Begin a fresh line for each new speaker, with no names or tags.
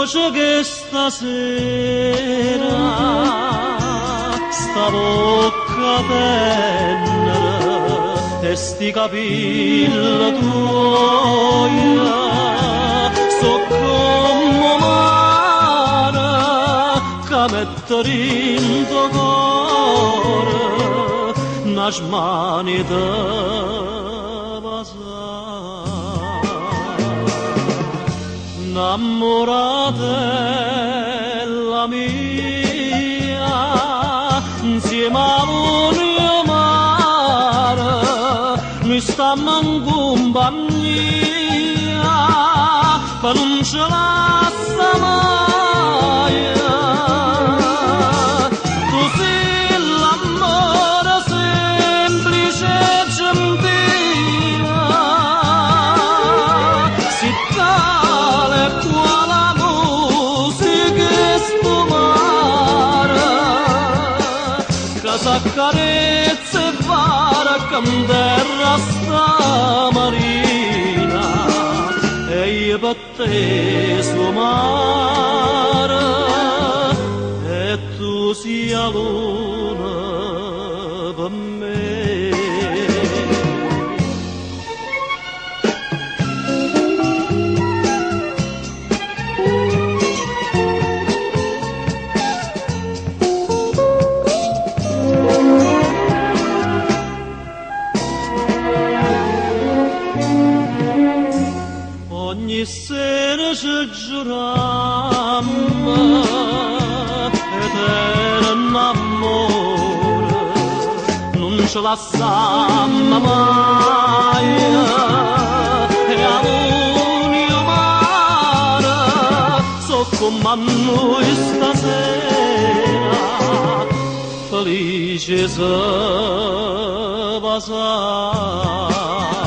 voce che stasera sta bocca tenera e sti capelli tuoi so come mare che mette in tuo cuore una smanita innamoratella mia insieme a mio mare mi sta in compagnia ma non ce lascia mai tu sei l'amore semplice e gentile si tale quale musica e spumare che s'accarezza e vara che in terra sta marina e io per te sto mare e tu sia luna per me. Ogni sera ci giurammo eterno amore, non ci lasciamo mai e a l'unio mare so come a noi stasera felice se va.